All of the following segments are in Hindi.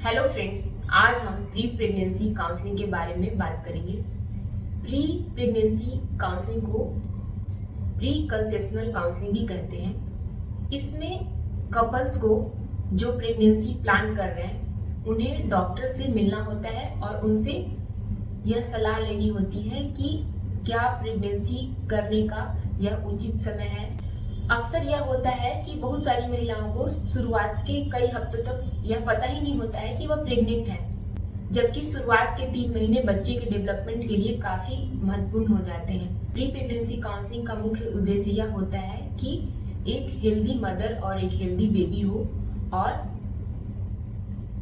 हेलो फ्रेंड्स, आज हम प्री प्रेगनेंसी काउंसलिंग के बारे में बात करेंगे। प्री प्रेगनेंसी काउंसलिंग को प्री कंसेप्शनल काउंसलिंग भी कहते हैं। इसमें कपल्स को जो प्रेगनेंसी प्लान कर रहे हैं उन्हें डॉक्टर से मिलना होता है और उनसे यह सलाह लेनी होती है कि क्या प्रेगनेंसी करने का यह उचित समय है। अक्सर यह होता है कि बहुत सारी महिलाओं को शुरुआत के कई हफ्तों तक यह पता ही नहीं होता है कि वह प्रेग्नेंट है, जबकि शुरुआत के 3 महीने बच्चे के डेवलपमेंट के लिए काफी महत्वपूर्ण हो जाते हैं। प्री प्रेगनेंसी काउंसलिंग का मुख्य उद्देश्य यह होता है कि एक हेल्दी मदर और एक हेल्दी बेबी हो, और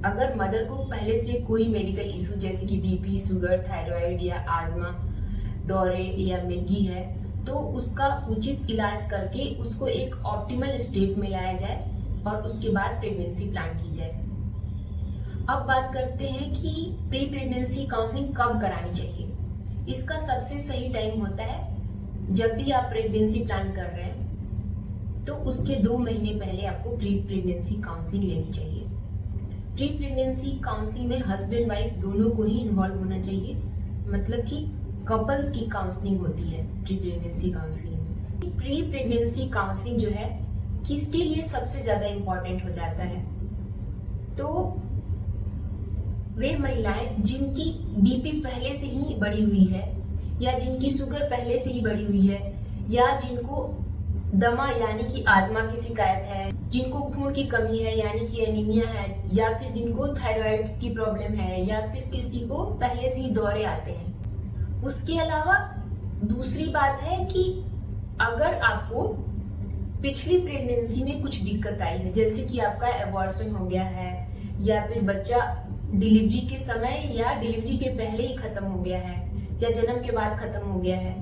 अगर मदर को पहले से कोई मेडिकल इशू जैसे कि बीपी, शुगर, थायराइड या आजमा, दौरे या मिर्गी है तो उसका उचित इलाज करके उसको एक ऑप्टिमल स्टेट में लाया जाए और उसके बाद प्रेगनेंसी प्लान की जाए। अब बात करते हैं कि प्री प्रेगनेंसी काउंसलिंग कब करानी चाहिए। इसका सबसे सही टाइम होता है जब भी आप प्रेगनेंसी प्लान कर रहे हैं तो उसके 2 महीने पहले आपको प्री प्रेगनेंसी काउंसलिंग लेनी चाहिए। प्री प्रेगनेंसी काउंसलिंग में हस्बैंड वाइफ दोनों को ही इन्वॉल्व होना चाहिए, मतलब कि कपल्स की काउंसलिंग होती है प्री प्रेगनेंसी काउंसलिंग में। प्री प्रेगनेंसी काउंसलिंग जो है किसके लिए सबसे ज्यादा इम्पोर्टेंट हो जाता है, तो वे महिलाएं जिनकी बीपी पहले से ही बढ़ी हुई है या जिनकी शुगर पहले से ही बढ़ी हुई है या जिनको दमा यानी कि आजमा की शिकायत है, जिनको खून की कमी है यानी कि एनीमिया है, या फिर जिनको थायराइड की प्रॉब्लम है, या फिर किसी को पहले से ही दौरे आते हैं। उसके अलावा दूसरी बात है कि अगर आपको पिछली प्रेगनेंसी में कुछ दिक्कत आई है, जैसे कि आपका एबॉर्शन हो गया है या फिर बच्चा डिलीवरी के समय या डिलीवरी के पहले ही खत्म हो गया है या जन्म के बाद खत्म हो गया है,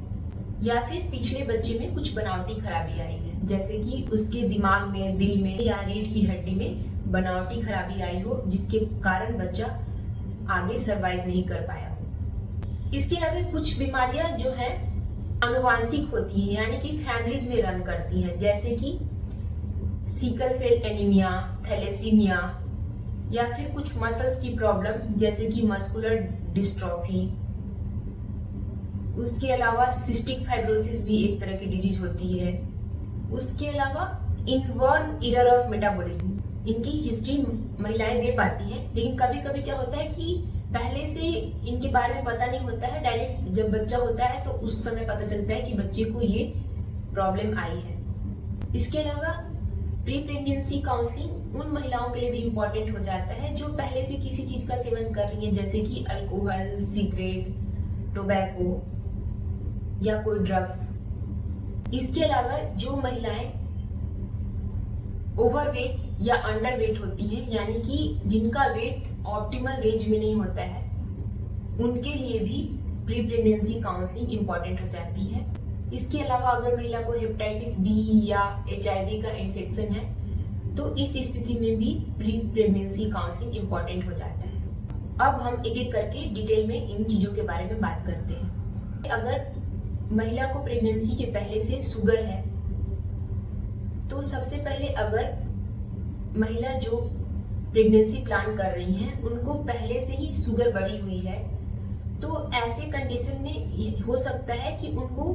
या फिर पिछले बच्चे में कुछ बनावटी खराबी आई है, जैसे कि उसके दिमाग में, दिल में या रीढ़ की हड्डी में बनावटी खराबी आई हो जिसके कारण बच्चा आगे सरवाइव नहीं कर पाया हो। इसके अलावा कुछ बीमारियां जो है आनुवांशिक होती है यानी कि फैमिलीज में रन करती हैं, जैसे कि सिकल सेल एनीमिया, थैलेसीमिया, या फिर कुछ मसल्स की प्रॉब्लम जैसे कि मस्कुलर डिस्ट्रॉफी। उसके अलावा सिस्टिक फाइब्रोसिस भी एक तरह की डिजीज होती है। उसके अलावा इनबॉर्न एरर ऑफ मेटाबॉलिज्म, इनकी हिस्ट्री महिलाएं दे पाती हैं, लेकिन कभी कभी क्या होता है कि पहले से इनके बारे में पता नहीं होता है, डायरेक्ट जब बच्चा होता है तो उस समय पता चलता है कि बच्चे को ये प्रॉब्लम आई है। इसके अलावा प्री प्रेगनेंसी काउंसलिंग उन महिलाओं के लिए भी इम्पोर्टेंट हो जाता है जो पहले से किसी चीज का सेवन कर रही हैं, जैसे कि अल्कोहल, सिगरेट, टोबैको या कोई ड्रग्स। इसके अलावा जो महिलाएं ओवरवेट या अंडरवेट होती हैं, यानी कि जिनका वेट ऑप्टिमल रेंज में नहीं होता है, उनके लिए भी प्री प्रेगनेंसी काउंसलिंग इम्पोर्टेंट हो जाती है। इसके अलावा अगर महिला को हेपेटाइटिस बी या HIV का इन्फेक्शन है तो इस स्थिति में भी प्री प्रेगनेंसी काउंसलिंग इम्पोर्टेंट हो जाता है। अब हम एक एक करके डिटेल में इन चीजों के बारे में बात करते हैं। अगर महिला को प्रेगनेंसी के पहले से शुगर है तो सबसे पहले अगर महिला जो प्रेगनेंसी प्लान कर रही हैं उनको पहले से ही शुगर बढ़ी हुई है तो ऐसे कंडीशन में हो सकता है कि उनको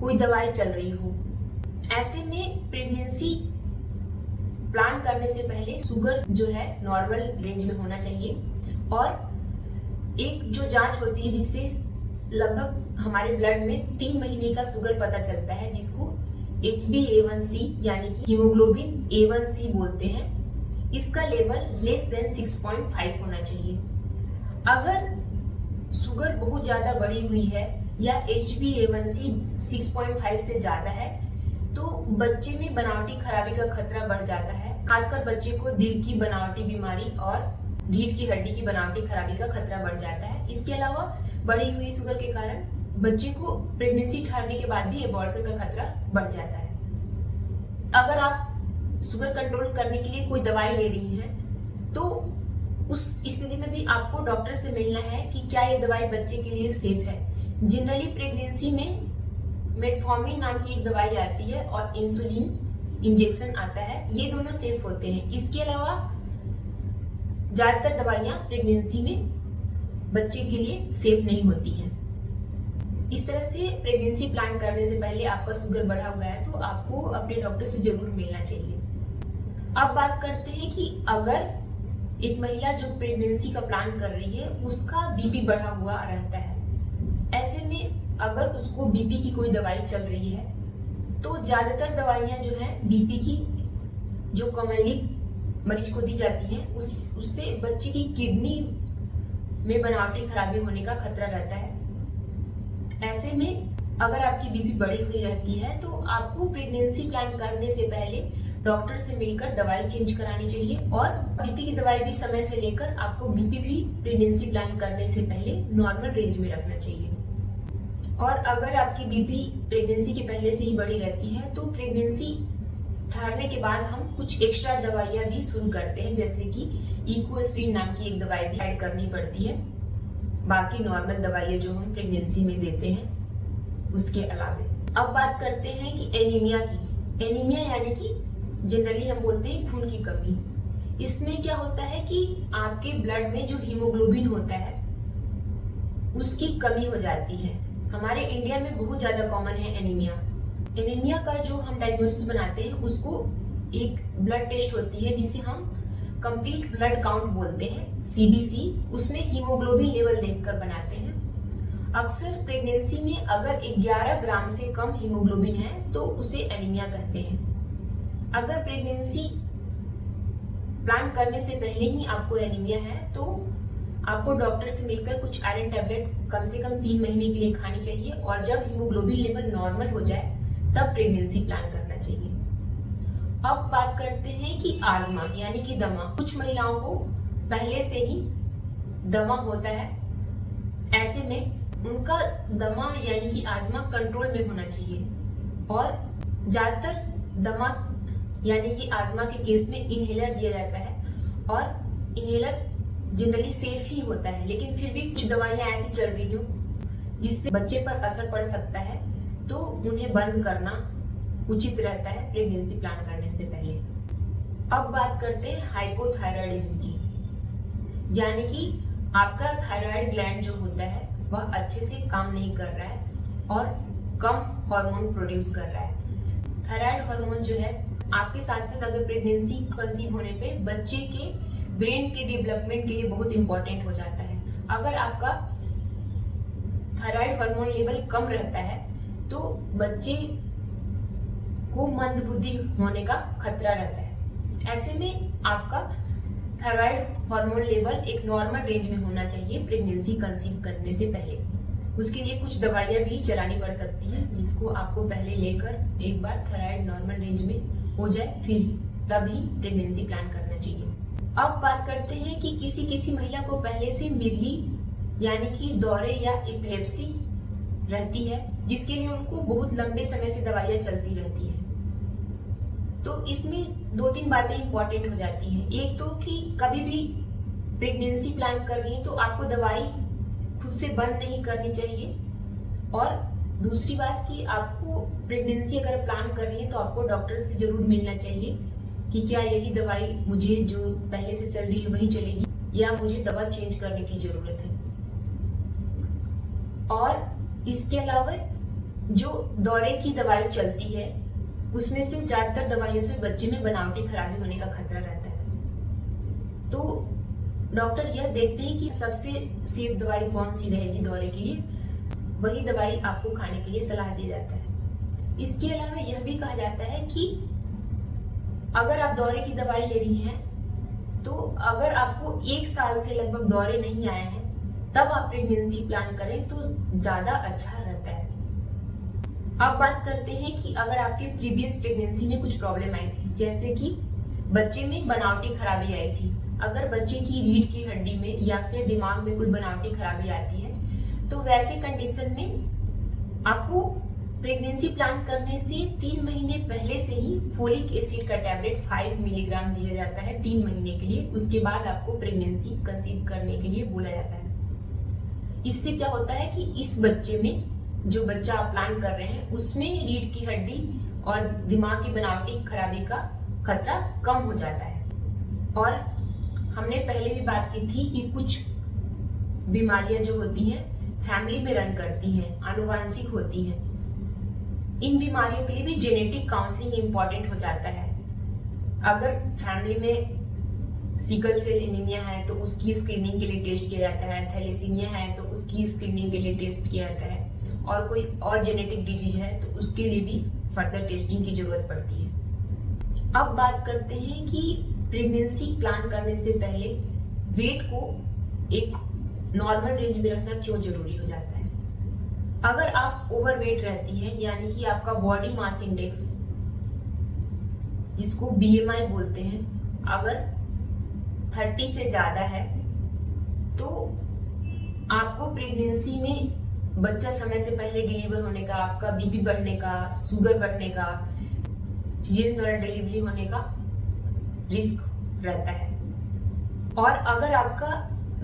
कोई दवाई चल रही हो। ऐसे में प्रेगनेंसी प्लान करने से पहले शुगर जो है नॉर्मल रेंज में होना चाहिए, और एक जो जांच होती है जिससे लगभग हमारे ब्लड में 3 महीने का शुगर पता चलता है, जिसको HbA1c यानी कि हीमोग्लोबिन A1c बोलते हैं, इसका लेवल लेस देन 6.5 होना चाहिए। अगर शुगर बहुत ज्यादा बढ़ी हुई है या HbA1c 6.5 से ज्यादा है तो बच्चे में बनावटी खराबी का खतरा बढ़ जाता है। खासकर बच्चे को दिल की बनावटी बीमारी और रीढ़ की हड्डी की बनावटी खराबी का खतरा बढ़ जाता है। इसके अलावा बढ़ी हुई शुगर के कारण बच्चे को प्रेगनेंसी ठहरने के बाद भी एबॉर्शन का खतरा बढ़ जाता है। अगर आप शुगर कंट्रोल करने के लिए कोई दवाई ले रही हैं तो उस स्थिति में भी आपको डॉक्टर से मिलना है कि क्या ये दवाई बच्चे के लिए सेफ है। जनरली प्रेगनेंसी में मेटफॉर्मिन नाम की एक दवाई आती है और इंसुलिन इंजेक्शन आता है, ये दोनों सेफ होते हैं। इसके अलावा ज्यादातर दवाइयां प्रेगनेंसी में बच्चे के लिए सेफ नहीं होती हैं। इस तरह से प्रेगनेंसी प्लान करने से पहले आपका शुगर बढ़ा हुआ है तो आपको अपने डॉक्टर से जरूर मिलना चाहिए। अब बात करते हैं कि अगर एक महिला जो प्रेगनेंसी का प्लान कर रही है उसका बीपी बढ़ा हुआ रहता है, ऐसे में अगर उसको बीपी की कोई दवाई चल रही है तो ज्यादातर दवाइयां जो है बीपी की जो कॉमनली मरीज को दी जाती हैं उससे बच्चे की किडनी में बनावटी खराबी होने का खतरा रहता है। ऐसे में अगर आपकी बीपी बढ़ी हुई रहती है तो आपको प्रेगनेंसी प्लान करने से पहले डॉक्टर से मिलकर दवाई चेंज करानी चाहिए और बीपी की दवाई भी समय से लेकर आपको बीपी भी प्रेगनेंसी प्लान करने से पहले नॉर्मल रेंज में रखना चाहिए। और अगर आपकी बीपी प्रेगनेंसी के पहले से ही बढ़ी रहती है तो प्रेगनेंसी ठहरने के बाद हम कुछ एक्स्ट्रा दवाइयां भी शुरू करते हैं, जैसे कि इकोस्प्रिन नाम की एक दवाई भी ऐड करनी पड़ती है, बाकी नॉर्मल दवाइयां जो हम प्रेगनेंसी में देते हैं उसके अलावे। अब बात करते हैं कि एनीमिया की। एनीमिया यानी कि जनरली हम बोलते हैं खून की कमी। इसमें क्या होता है कि आपके ब्लड में जो हीमोग्लोबिन होता है उसकी कमी हो जाती है। हमारे इंडिया में बहुत ज्यादा कॉमन है एनीमिया। एनीमिया का जो हम डायग्नोसिस बनाते हैं उसको एक ब्लड टेस्ट होती है जिसे हम कंप्लीट ब्लड काउंट बोलते हैं, सीबीसी। उसमें हीमोग्लोबिन लेवल देखकर बनाते हैं। अक्सर प्रेगनेंसी में अगर 11 ग्राम से कम हीमोग्लोबिन है तो उसे एनीमिया कहते हैं। अगर प्रेगनेंसी प्लान करने से पहले ही आपको एनीमिया है तो आपको डॉक्टर से मिलकर कुछ आयरन टैबलेट कम से कम 3 महीने के लिए खानी चाहिए और जब हीमोग्लोबिन लेवल नॉर्मल हो जाए तब प्रेगनेंसी प्लान करना चाहिए। अब बात करते हैं कि आजमा यानी कि दमा। कुछ महिलाओं को पहले से ही दमा होता है, ऐसे में उनका दमा यानी कि आजमा कंट्रोल में होना चाहिए। और ज्यादातर दमा यानी कि आजमा के केस में इनहेलर दिया जाता है और इनहेलर जनरली सेफ ही होता है, लेकिन फिर भी कुछ दवाइयां ऐसी चल रही हो जिससे बच्चे पर असर पड़ सकता है तो उन्हें बंद करना उचित रहता है प्रेगनेंसी प्लान करने से पहले। अब बात करते हैं हाइपोथायरायडिज्म की, यानी कि आपका थायराइड ग्लैंड जो होता है वह अच्छे से काम नहीं कर रहा है और कम हार्मोन प्रोड्यूस कर रहा है। थायराइड हार्मोन जो है आपके साथ साथ अगर प्रेगनेंसी कंसीव होने पे बच्चे के ब्रेन के डेवलपमेंट के लिए बहुत इंपॉर्टेंट हो जाता है। अगर आपका थायराइड हार्मोन लेवल कम रहता है तो बच्चे को मंदबुद्धि होने का खतरा रहता है। ऐसे में आपका थायराइड हार्मोन लेवल एक नॉर्मल रेंज में होना चाहिए प्रेगनेंसी कंसीव करने से पहले। उसके लिए कुछ दवाइयां भी चलानी पड़ सकती हैं जिसको आपको पहले लेकर एक बार थायराइड नॉर्मल रेंज में हो जाए फिर तभी प्रेगनेंसी प्लान करना चाहिए। अब बात करते हैं कि किसी महिला को पहले से मिर्गी यानी कि दौरे या एपिलेप्सी रहती है जिसके लिए उनको बहुत लंबे समय से दवाइयां चलती रहती हैं। तो इसमें 2-3 बातें इंपॉर्टेंट हो जाती हैं। एक तो कि कभी भी प्रेगनेंसी प्लान कर रही है तो आपको दवाई खुद से बंद नहीं करनी चाहिए। और दूसरी बात कि आपको प्रेगनेंसी अगर प्लान कर रही है तो आपको डॉक्टर से जरूर मिलना चाहिए कि क्या यही दवाई मुझे जो पहले से चल रही है वही चलेगी या मुझे दवा चेंज करने की जरूरत है। और इसके अलावा जो दौरे की दवाई चलती है उसमें से ज्यादातर दवाइयों से बच्चे में बनावटी खराबी होने का खतरा रहता है। तो डॉक्टर यह देखते हैं कि सबसे सेफ दवाई कौन सी रहेगी दौरे के लिए, वही दवाई आपको खाने के लिए सलाह दिया जाता है। इसके अलावा यह भी कहा जाता है कि अगर आप दौरे की दवाई ले रही हैं तो अगर आपको 1 साल से लगभग दौरे नहीं आए हैं तब आप प्रेगनेंसी प्लान करें तो ज्यादा अच्छा रहता है। अब बात करते हैं कि अगर आपके प्रीवियस प्रेगनेंसी में कुछ प्रॉब्लम आई थी, जैसे कि बच्चे में बनावटी खराबी आई थी, अगर बच्चे की रीढ़ की हड्डी में या फिर दिमाग में कोई बनावटी खराबी आती है तो वैसे कंडीशन में आपको प्रेगनेंसी प्लान करने से 3 महीने पहले से ही फोलिक एसिड का टैबलेट 5 मिलीग्राम दिया जाता है 3 महीने के लिए। उसके बाद आपको प्रेगनेंसी कंसीव करने के लिए बोला जाता है। इससे क्या होता है कि इस बच्चे में जो बच्चा आप प्लान कर रहे हैं उसमें रीढ़ की हड्डी और दिमाग की बनावटी खराबी का खतरा कम हो जाता है। और हमने पहले भी बात की थी कि कुछ बीमारियां जो होती हैं फैमिली में रन करती हैं, आनुवांशिक होती हैं। इन बीमारियों के लिए भी जेनेटिक काउंसलिंग इम्पोर्टेंट हो जाता है। अगर फैमिली में सिकल सेल एनीमिया है तो उसकी स्क्रीनिंग के लिए टेस्ट किया जाता है, थैलेसीमिया है तो उसकी स्क्रीनिंग के लिए टेस्ट किया जाता है, और कोई और जेनेटिक डिजीज है तो उसके लिए भी फर्दर टेस्टिंग की जरूरत पड़ती है। अब बात करते हैं कि प्रेगनेंसी प्लान करने से पहले वेट को एक नॉर्मल रेंज में रखना क्यों जरूरी हो जाता है। अगर आप ओवरवेट रहती हैं, यानी कि आपका बॉडी मास इंडेक्स जिसको बीएमआई बोलते हैं, अगर 30 से ज्यादा है तो आपको प्रेगनेंसी में बच्चा समय से पहले डिलीवर होने का, आपका बीपी बढ़ने का, शुगर बढ़ने का, सीजन द्वारा डिलीवरी होने का रिस्क रहता है। और अगर आपका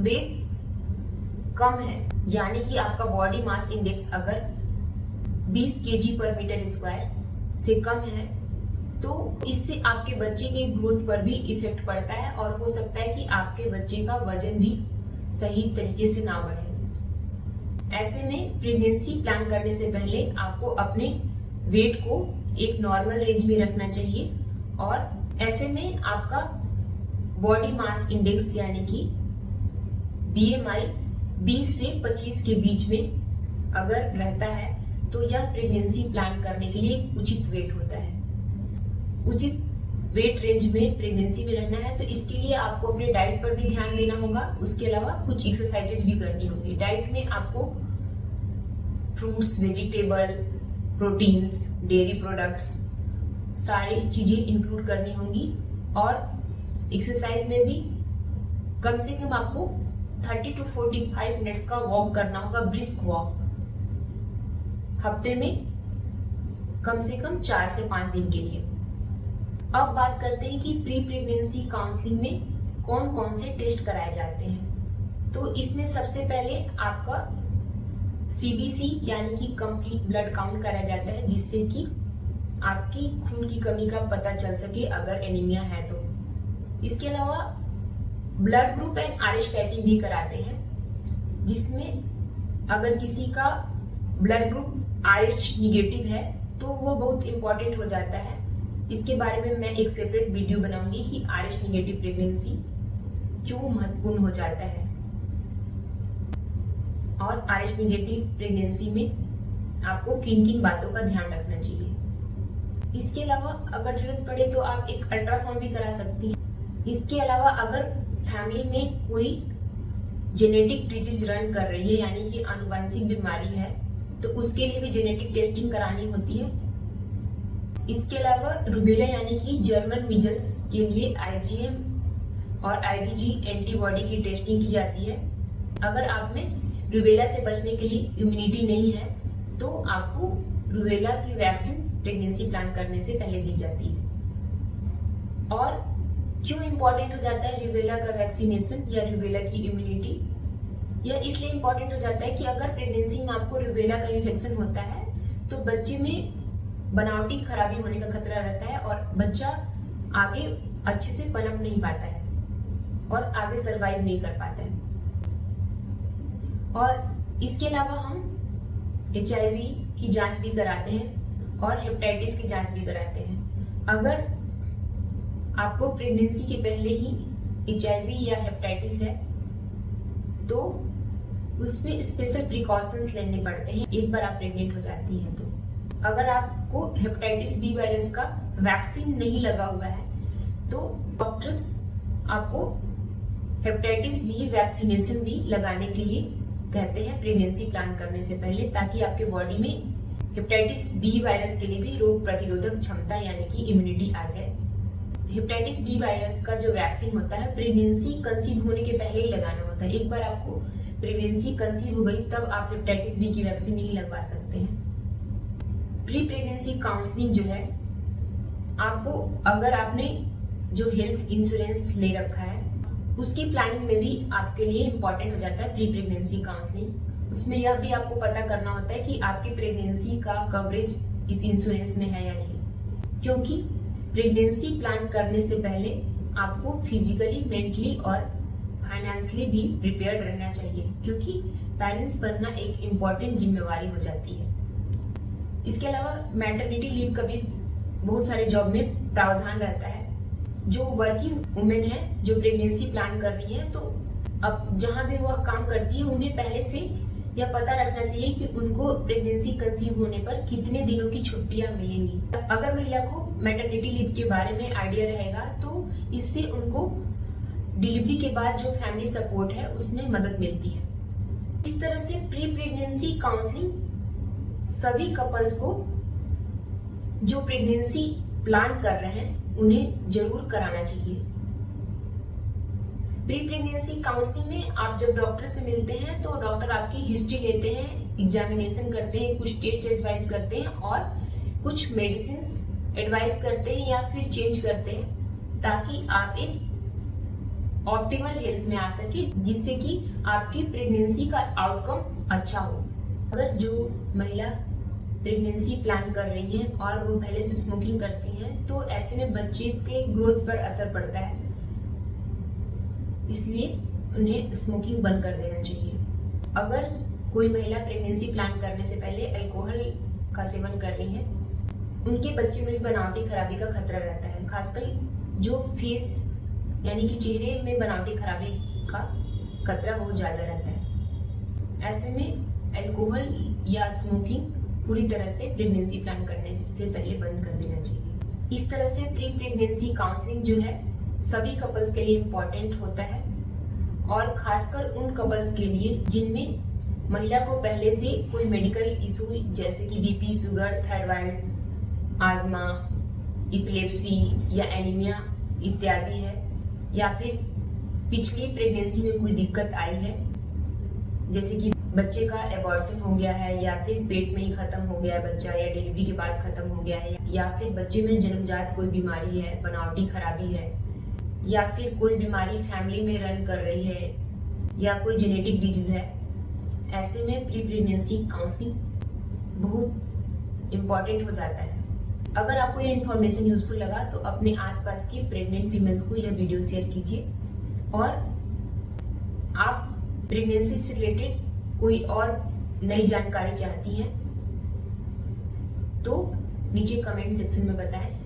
वेट कम है, यानी कि आपका बॉडी मास इंडेक्स अगर 20 kg/m² से कम है, तो इससे आपके बच्चे के ग्रोथ पर भी इफेक्ट पड़ता है और हो सकता है कि आपके बच्चे का वजन भी सही तरीके से ना बढ़े। ऐसे में प्रेगनेंसी प्लान करने से पहले आपको अपने वेट को एक नॉर्मल रेंज में रखना चाहिए, और ऐसे में आपका बॉडी मास इंडेक्स यानी कि बीएमआई 20 से 25 के बीच में अगर रहता है तो यह प्रेगनेंसी प्लान करने के लिए उचित वेट होता है। उचित वेट रेंज में प्रेगनेंसी में रहना है तो इसके लिए आपको अपने डाइट पर भी ध्यान देना होगा। उसके अलावा कुछ एक्सरसाइजेज भी करनी होगी। डाइट में आपको fruits, vegetable, proteins, dairy products सारी चीजें इंक्लूड करनी होंगी, और एक्सरसाइज में भी कम से कम आपको 30 to 45 मिनट्स का वॉक करना होगा, ब्रिस्क वॉक, हफ्ते में कम से कम 4 से 5 दिन के लिए। अब बात करते हैं कि प्री प्रेगनेंसी काउंसलिंग में कौन कौन से टेस्ट कराए जाते हैं। तो इसमें सबसे पहले आपका सीबीसी यानी कि कंप्लीट ब्लड काउंट कराया जाता है, जिससे कि आपकी खून की कमी का पता चल सके अगर एनीमिया है तो। इसके अलावा blood group and RH typing भी कराते हैं, जिसमें अगर किसी का ब्लड ग्रुप आरएच निगेटिव है तो वो बहुत इंपॉर्टेंट हो जाता है। इसके बारे में मैं एक सेपरेट वीडियो बनाऊंगी कि आरएच निगेटिव प्रेगनेंसी क्यों महत्वपूर्ण हो जाता है, और आरएच निगेटिव प्रेगनेंसी में आपको किन किन बातों का ध्यान रखना चाहिए। इसके अलावा अगर जरूरत पड़े तो आप एक अल्ट्रासाउंड भी करा सकती हैं। इसके अलावा अगर फैमिली में कोई जेनेटिक डिजीज रन कर रही है, यानी कि आनुवंशिक बीमारी है, तो उसके लिए भी जेनेटिक टेस्टिंग करानी होती है। इसके अलावा रूबेला यानी कि जर्मन मीजल्स के लिए आईजीएम और आईजीजी एंटीबॉडी की टेस्टिंग की जाती है। अगर आप में रूबेला से बचने के लिए इम्यूनिटी नहीं है तो आपको रूबेला की वैक्सीन प्रेगनेंसी प्लान करने से पहले दी जाती है। और क्यों इम्पोर्टेंट हो जाता है रूबेला का वैक्सीनेशन या रूबेला की इम्यूनिटी? यह इसलिए इम्पोर्टेंट हो जाता है कि अगर प्रेगनेंसी में आपको रूबेला का इन्फेक्शन होता है तो बच्चे में बनावटी खराबी होने का खतरा रहता है और बच्चा आगे अच्छे से पनप नहीं पाता है और आगे सरवाइव नहीं कर पाता है। और इसके अलावा हम HIV की जांच भी कराते हैं और हेपेटाइटिस की जांच भी कराते हैं। अगर आपको प्रेगनेंसी के पहले ही HIV या हेपेटाइटिस है तो उसमें स्पेशल प्रिकॉशंस लेने पड़ते हैं एक बार आप प्रेग्नेंट हो जाती हैं तो। अगर आपको हेपेटाइटिस बी वायरस का वैक्सीन नहीं लगा हुआ है तो डॉक्टर्स आपको हेपेटाइटिस बी वैक्सीनेशन भी लगाने के लिए कहते हैं प्रेगनेंसी प्लान करने से पहले, ताकि आपके बॉडी में हेपेटाइटिस बी वायरस के लिए भी रोग प्रतिरोधक क्षमता यानी कि इम्यूनिटी आ जाए। हेपेटाइटिस बी वायरस का जो वैक्सीन होता है प्रेगनेंसी कंसीव होने के पहले ही लगाना होता है। एक बार आपको प्रेगनेंसी कंसीव हो गई तब आप हेपेटाइटिस बी की वैक्सीन नहीं लगवा सकते हैं। प्री प्रेगनेंसी काउंसलिंग जो है, आपको अगर आपने जो हेल्थ इंश्योरेंस ले रखा है उसकी प्लानिंग में भी आपके लिए इम्पोर्टेंट हो जाता है प्री प्रेगनेंसी काउंसलिंग। उसमें यह भी आपको पता करना होता है कि आपकी प्रेगनेंसी का कवरेज इस इंश्योरेंस में है या नहीं, क्योंकि प्रेगनेंसी प्लान करने से पहले आपको फिजिकली, मेंटली और फाइनेंशियली भी प्रिपेयर्ड रहना चाहिए, क्योंकि पेरेंट्स बनना एक इम्पॉर्टेंट जिम्मेवारी हो जाती है। इसके अलावा मैटरनिटी लीव का भी बहुत सारे जॉब में प्रावधान रहता है। जो वर्किंग वुमेन है, जो प्रेगनेंसी प्लान कर रही है, तो अब जहां भी वह काम करती है उन्हें पहले से यह पता रखना चाहिए कि उनको प्रेगनेंसी कंसीव होने पर कितने दिनों की छुट्टियां मिलेंगी। अगर महिला को मैटरनिटी लीव के बारे में आइडिया रहेगा तो इससे उनको डिलीवरी के बाद जो फैमिली सपोर्ट है उसमें मदद मिलती है। इस तरह से प्री प्रेगनेंसी काउंसलिंग सभी कपल्स को जो प्रेगनेंसी प्लान कर रहे हैं उन्हें जरूर कराना चाहिए। प्री प्रेगनेंसी काउंसलिंग में आप जब डॉक्टर से मिलते हैं तो डॉक्टर आपकी हिस्ट्री लेते हैं, एग्जामिनेशन करते हैं, कुछ टेस्ट एडवाइस करते हैं और कुछ मेडिसिन एडवाइस करते हैं या फिर चेंज करते हैं, ताकि आप एक ऑप्टिमल हेल्थ में आ सके, जिससे कि आपकी प्रेगनेंसी का आउटकम अच्छा हो। अगर जो महिला प्रेगनेंसी प्लान कर रही है और वो पहले से स्मोकिंग करती हैं तो ऐसे में बच्चे के ग्रोथ पर असर पड़ता है, इसलिए उन्हें स्मोकिंग बंद कर देना चाहिए। अगर कोई महिला प्रेगनेंसी प्लान करने से पहले अल्कोहल का सेवन कर रही है, उनके बच्चे में बनावटी खराबी का खतरा रहता है, खासकर जो फेस यानी कि चेहरे में बनावटी खराबी का खतरा बहुत ज्यादा रहता है। ऐसे में अल्कोहल या स्मोकिंग पूरी तरह से प्रेगनेंसी प्लान करने से पहले बंद कर देना चाहिए। इस तरह से प्री प्रेगनेंसी काउंसलिंग जो है सभी कपल्स के लिए इम्पोर्टेंट होता है, और खासकर उन कपल्स के लिए जिनमें महिला को पहले से कोई मेडिकल इशू जैसे कि बीपी, शुगर, थायराइड, आजमा, इपिलेप्सी या एनीमिया इत्यादि है, या फिर पिछली प्रेगनेंसी में कोई दिक्कत आई है, जैसे कि बच्चे का एबॉर्शन हो गया है, या फिर पेट में ही खत्म हो गया है बच्चा, या डिलीवरी के बाद खत्म हो गया है, या फिर बच्चे में जन्मजात कोई बीमारी है, बनावटी खराबी है, या फिर कोई बीमारी फैमिली में रन कर रही है, या कोई जेनेटिक डिजीज है। ऐसे में प्री प्रेगनेंसी काउंसलिंग बहुत इम्पोर्टेंट हो जाता है। अगर आपको यह इन्फॉर्मेशन यूजफुल लगा तो अपने आसपास की प्रेग्नेंट फीमेल्स को यह वीडियो शेयर कीजिए, और आप प्रेगनेंसी से रिलेटेड कोई और नई जानकारी चाहती हैं तो नीचे कमेंट सेक्शन में बताएं।